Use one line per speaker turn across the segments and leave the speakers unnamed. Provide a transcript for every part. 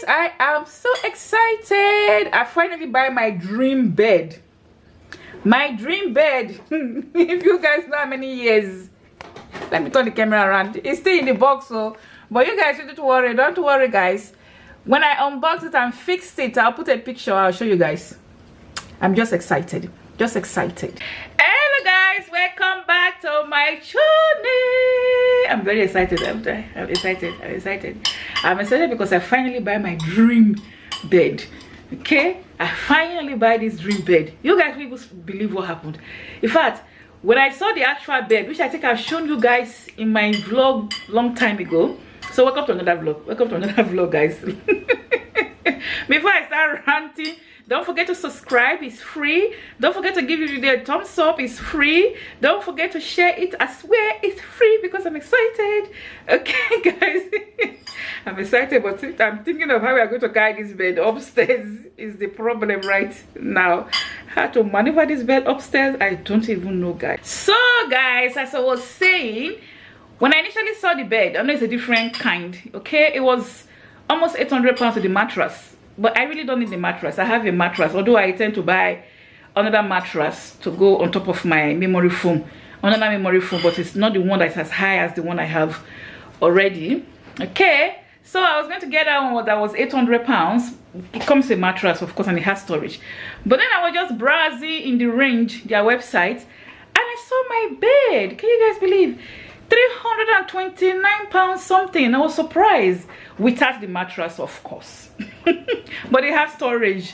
I am so excited. I finally buy my dream bed. My dream bed. If you guys know how many years, let me turn the camera around. It's still in the box, so but you guys don't worry. Don't worry, guys. When I unbox it and fix it, I'll put a picture. I'll show you guys. I'm just excited. Just excited. Hello guys, welcome back to my channel. I'm very excited. I'm excited because I finally buy my dream bed. Okay, I finally buy this dream bed. You guys will even believe what happened. In fact, when I saw the actual bed, which I think I've shown you guys in my vlog long time ago. So welcome to another vlog, guys. Before I start ranting, don't forget to subscribe, it's free. Don't forget to give this video a thumbs up, it's free. Don't forget to share it, I swear it's free because I'm excited. Okay guys, I'm excited, but I'm thinking of how we are going to carry this bed upstairs is the problem right now. How to maneuver this bed upstairs, I don't even know, guys. So guys, as I was saying, when I initially saw the bed, I know it's a different kind, okay? It was almost 800 pounds with the mattress. But I really don't need the mattress. I have a mattress, although I tend to buy another mattress to go on top of my memory foam. Another memory foam, but it's not the one that's as high as the one I have already. Okay, so I was going to get that one that was 800 pounds. It comes with a mattress, of course, and it has storage. But then I was just browsing in the range, their website, and I saw my bed. Can you guys believe? 329 pounds something. I was surprised without the mattress, of course. But it has storage.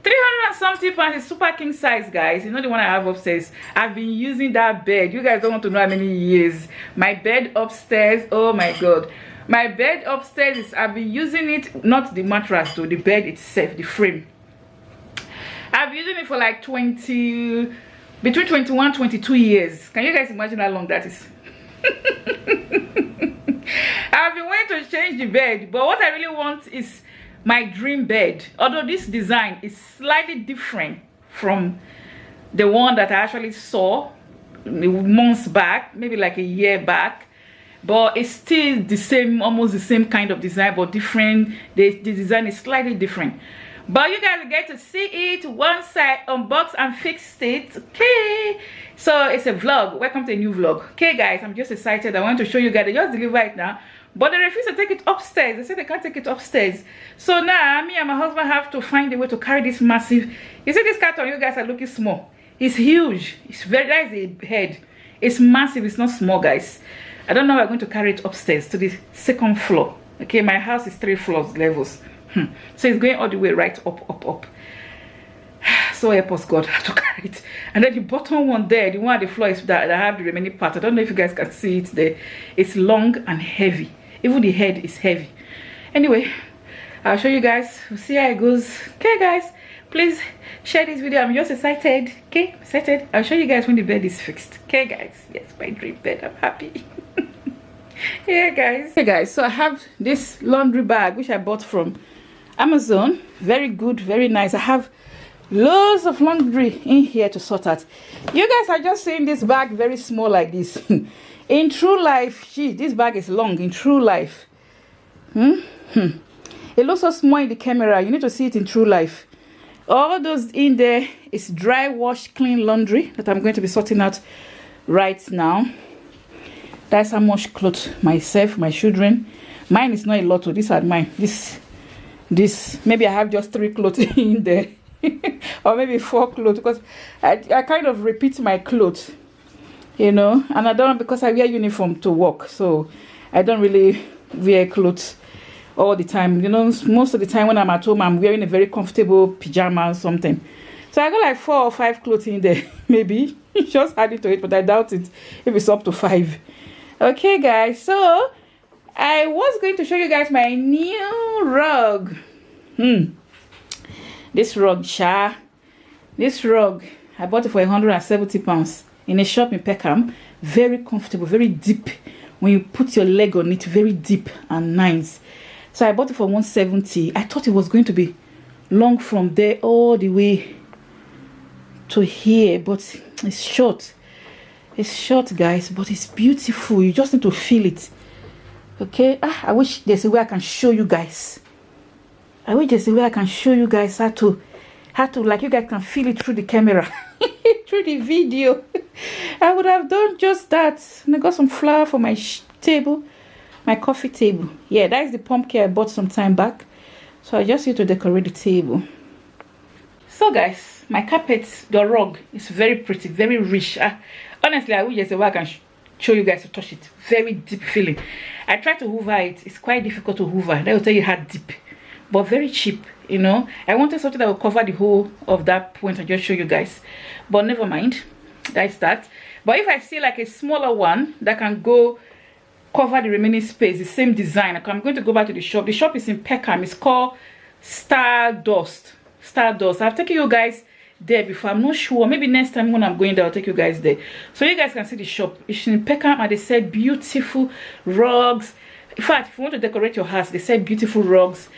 300 and something pounds is super king size, guys. You know the one I have upstairs. I've been using that bed. You guys don't want to know how many years. My bed upstairs, oh my god. My bed upstairs is, I've been using it, not the mattress though, the bed itself, the frame. I've been using it for like between 21 22 years. Can you guys imagine how long that is? I've been waiting to change the bed, but what I really want is my dream bed. Although this design is slightly different from the one that I actually saw months back, maybe like a year back, but it's still the same, almost the same kind of design, but different. The design is slightly different. But you guys will get to see it once I unbox and fix it. Okay, so it's a vlog. Welcome to a new vlog. Okay guys, I'm just excited. I want to show you guys. They just deliver it now, but they refuse to take it upstairs. They say they can't take it upstairs. So now me and my husband have to find a way to carry this massive. You see this carton, you guys are looking small. It's huge. It's very, that's the head. It's massive. It's not small, guys. I don't know how we're going to carry it upstairs to the second floor. Okay, my house is 3 floors levels. So it's going all the way right up. So help us God, I have to carry it. And then the bottom one there, the one at the floor is that I have the remaining part. I don't know if you guys can see it there. It's long and heavy. Even the head is heavy. Anyway, I'll show you guys. We'll see how it goes. Okay guys, please share this video. I'm just excited. Okay, excited. I'll show you guys when the bed is fixed. Okay guys, yes, my dream bed. I'm happy. Yeah guys. Hey guys, so I have this laundry bag which I bought from Amazon. Very good, very nice. I have loads of laundry in here to sort out. You guys are just seeing this bag very small like this. In true life, gee, this bag is long in true life. It looks so small in the camera. You need to see it in true life. All those in there is dry wash clean laundry that I'm going to be sorting out right now. That's how much clothes myself, my children. Mine is not a lot. These are mine. This maybe I have just 3 clothes in there. Or maybe 4 clothes, because I kind of repeat my clothes, you know, and I don't, because I wear uniform to work, so I don't really wear clothes all the time, you know. Most of the time when I'm at home, I'm wearing a very comfortable pajama or something. So I got like 4 or 5 clothes in there. Maybe just adding to it, but I doubt it if it's up to 5. Okay guys, so I was going to show you guys my new rug. This rug, this rug, I bought it for 170 pounds in a shop in Peckham. Very comfortable, very deep. When you put your leg on it, very deep and nice. So I bought it for 170. I thought it was going to be long from there all the way to here, but it's short. It's short, guys, but it's beautiful. You just need to feel it. Okay, I wish there's a way I can show you guys. I wish there's a way I can show you guys how to like you guys can feel it through the camera, through the video. I would have done just that. And I got some flour for my table, my coffee table. Yeah, that is the pumpkin I bought some time back. So I just used to decorate the table. So guys, my carpet, the rug is very pretty, very rich. Honestly, I wish there's a way I can show you guys to touch it. Very deep feeling. I try to hoover it. It's quite difficult to hoover. That will tell you how deep, but very cheap. You know, I wanted something that will cover the whole of that point and just show you guys, but never mind. That's that. But if I see like a smaller one that can go cover the remaining space, the same design, I'm going to go back to the shop. The shop is in Peckham. It's called Stardust. I've taken you guys there before. I'm not sure, maybe next time when I'm going there I'll take you guys there so you guys can see the shop. It's in Peckham and they sell beautiful rugs. In fact, if you want to decorate your house, they sell beautiful rugs,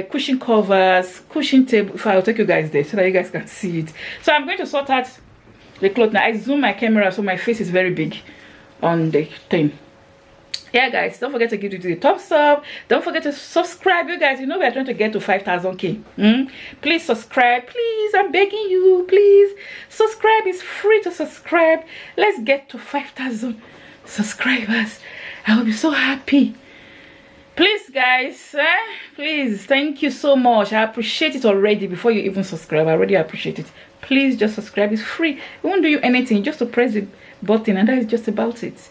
cushion covers, cushion table. If I'll take you guys there so that you guys can see it. So I'm going to sort out the cloth now. I zoom my camera so my face is very big on the thing. Yeah guys, don't forget to give it the thumbs up. Don't forget to subscribe. You guys, you know we are trying to get to 5,000k. Please subscribe, please. I'm begging you, please subscribe. It's free to subscribe. Let's get to 5,000 subscribers. I will be so happy. Please guys, please, thank you so much. I appreciate it already. Before you even subscribe, I already appreciate it. Please just subscribe. It's free. It won't do you anything, just to press the button, and that is just about it.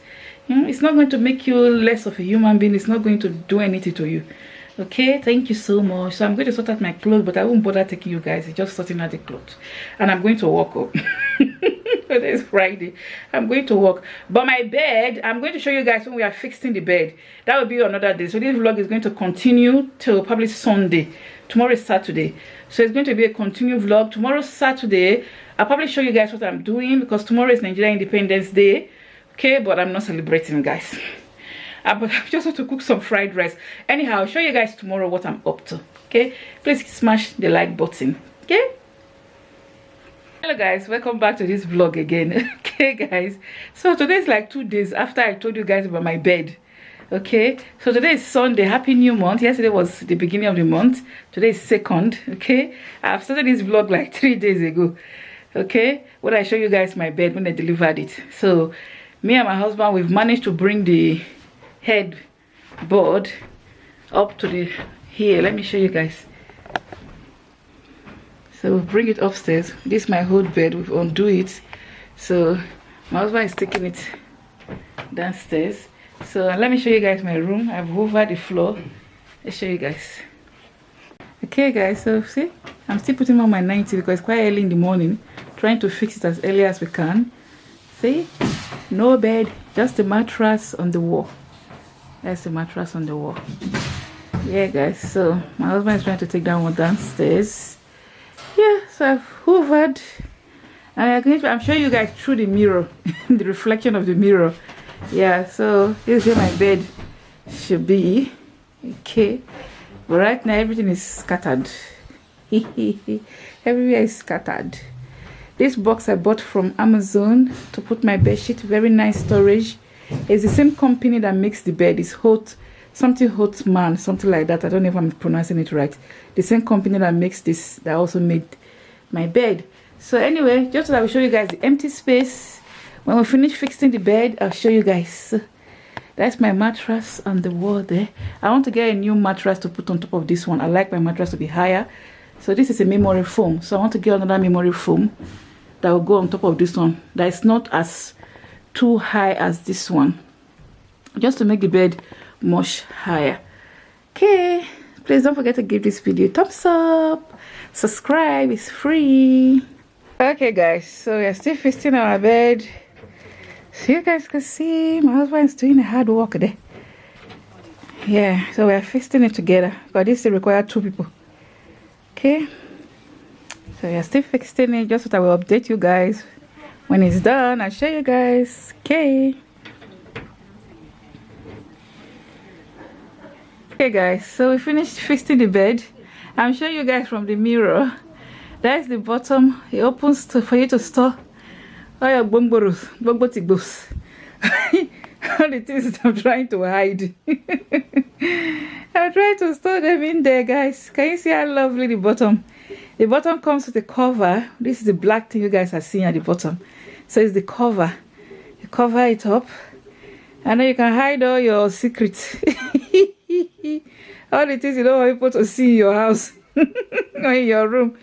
It's not going to make you less of a human being. It's not going to do anything to you. Okay, thank you so much. So I'm going to sort out my clothes, but I won't bother taking you guys. It's just sorting out the clothes, and I'm going to walk up. Today's Friday. I'm going to work. But my bed, I'm going to show you guys when we are fixing the bed. That will be another day. So this vlog is going to continue till probably Sunday. Tomorrow is Saturday, so it's going to be a continued vlog. Tomorrow Saturday, I'll probably show you guys what I'm doing, because tomorrow is Nigerian Independence Day. Okay, but I'm not celebrating, guys. But I just want to cook some fried rice. Anyhow, I'll show you guys tomorrow what I'm up to. Okay, please smash the like button. Okay, hello guys, welcome back to this vlog again. Okay guys, so today is like 2 days after I told you guys about my bed. Okay, so today is Sunday. Happy new month. Yesterday was the beginning of the month. Today is 2nd. Okay, I've started this vlog like 3 days ago. Okay, when I show you guys my bed when I delivered it. So me and my husband, we've managed to bring the headboard up to the here. Let me show you guys. So we'll bring it upstairs. This is my whole bed. We've undo it. So my husband is taking it downstairs. So let me show you guys my room. I've hoovered the floor. Let's show you guys. Okay guys, so see, I'm still putting on my 90 because it's quite early in the morning. Trying to fix it as early as we can. See, no bed, just a mattress on the wall. That's the mattress on the wall. Yeah guys, so my husband is trying to take that one downstairs. Yeah, so I've hoovered, and I'm showing you guys through the mirror. The reflection of the mirror. Yeah, so this is where my bed should be. Okay, but right now everything is scattered. Everywhere is scattered. This box I bought from Amazon to put my bed sheet. Very nice storage. It's the same company that makes the bed. It's something man, something like that. I don't know if I'm pronouncing it right. The same company that makes this, that also made my bed. So anyway, just so that I will show you guys the empty space. When we finish fixing the bed, I'll show you guys. That's my mattress on the wall there. I want to get a new mattress to put on top of this one. I like my mattress to be higher. So this is a memory foam. So I want to get another memory foam that will go on top of this one. That is not as too high as this one. Just to make the bed much higher. Okay, please don't forget to give this video a thumbs up. Subscribe, it's free. Okay guys, so we are still fixing our bed. So you guys can see my husband is doing the hard work there. Yeah, so we are fixing it together, but this will require 2 people. Okay, so we are still fixing it, just so that I will update you guys when it's done. I'll show you guys. Okay. Okay guys, so we finished fixing the bed. I'm showing you guys from the mirror. That's the bottom. It opens for you to store all your all the things that I'm trying to hide. I'm trying to store them in there, guys. Can you see how lovely the bottom? The bottom comes with a cover. This is the black thing you guys are seeing at the bottom. So it's the cover. You cover it up, and then you can hide all your secrets. All the things you don't want people to see in your house or in your room.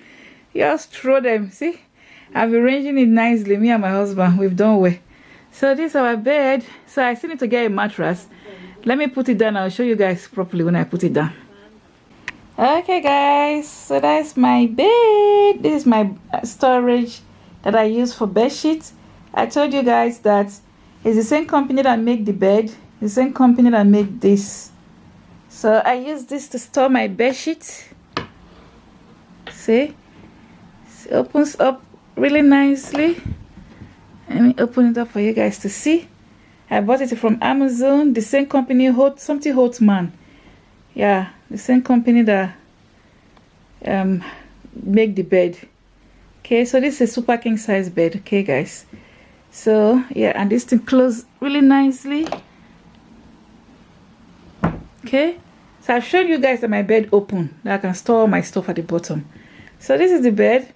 You just throw them. See? I've been arranging it nicely. Me and my husband, we've done well. So this is our bed. So I still need to get a mattress. Let me put it down. I'll show you guys properly when I put it down. Okay guys, so that's my bed. This is my storage that I use for bed sheets. I told you guys that it's the same company that make the bed, the same company that make this. So I use this to store my bed sheets. See, it opens up really nicely. Let me open it up for you guys to see. I bought it from Amazon. The same company, something Holtzman. Yeah, the same company that make the bed. Okay, so this is a super king size bed. Okay guys, so yeah, and this thing closes really nicely. Okay, so I've shown you guys that my bed open, that I can store my stuff at the bottom. So this is the bed.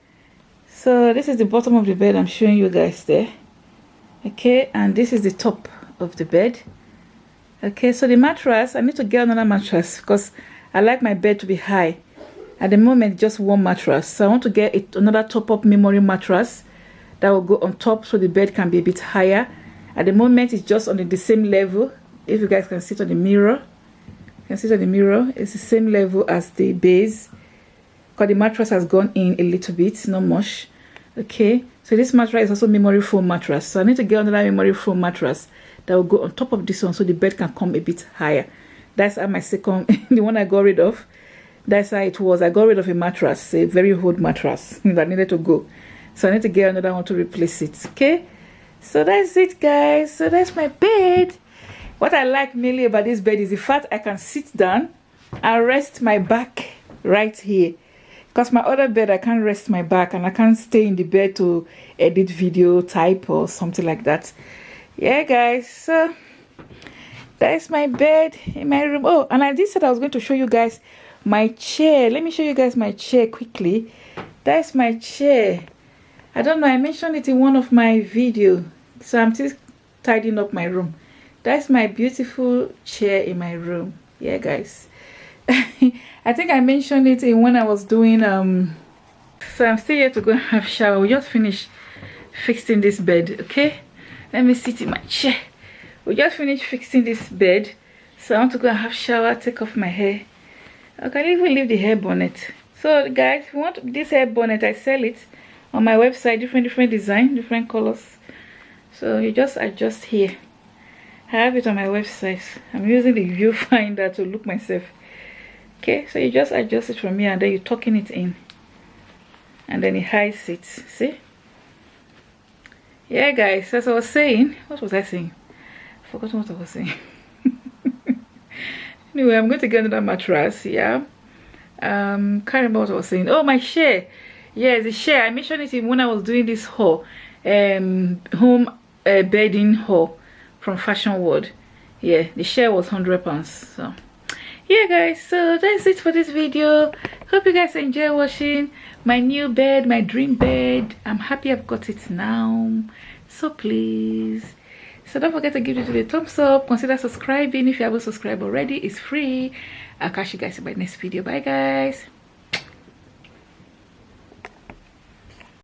So this is the bottom of the bed. I'm showing you guys there. Okay, and this is the top of the bed. Okay, so the mattress, I need to get another mattress because I like my bed to be high. At the moment, just one mattress. So I want to get another top-up memory mattress that will go on top so the bed can be a bit higher. At the moment, it's just on the same level. If you guys can see it on the mirror, you can see it on the mirror. It's the same level as the base because the mattress has gone in a little bit, not much. Okay, so this mattress is also memory foam mattress. So I need to get another memory foam mattress that will go on top of this one so the bed can come a bit higher. That's how my second, the one I got rid of. That's how it was. I got rid of a mattress, a very old mattress that needed to go. So I need to get another one to replace it. Okay, so that's it guys. So that's my bed. What I like mainly about this bed is the fact I can sit down and rest my back right here. Because my other bed, I can't rest my back and I can't stay in the bed to edit video, type or something like that. Yeah guys, so that's my bed in my room. Oh, and I did say I was going to show you guys my chair. Let me show you guys my chair quickly. That's my chair. I don't know, I mentioned it in one of my videos, so I'm still tidying up my room. That's my beautiful chair in my room. Yeah guys. I think I mentioned it in when I was doing so I'm still here to go and have a shower. We just finished fixing this bed. Okay, let me sit in my chair. We just finished fixing this bed, so I want to go and have a shower, take off my hair. I can even leave the hair bonnet. So guys, if you want this hair bonnet, I sell it on my website, different design, different colors. So you just adjust here. I have it on my website. I'm using the viewfinder to look myself. Okay, so you just adjust it from here and then you're tucking it in, and then it hides it. See? Yeah guys, as I was saying, what was I saying? I forgot what I was saying. Anyway, I'm going to get another mattress. Yeah, can't remember what I was saying. Oh, my share. Yeah, the share, I mentioned it when I was doing this haul, home bedding haul from Fashion World. Yeah, the share was £100. So yeah guys, so that's it for this video. Hope you guys enjoy watching my new bed, my dream bed. I'm happy I've got it now, so please, so don't forget to give it a thumbs up. Consider subscribing if you haven't subscribed already. It's free. I'll catch you guys in my next video. Bye guys.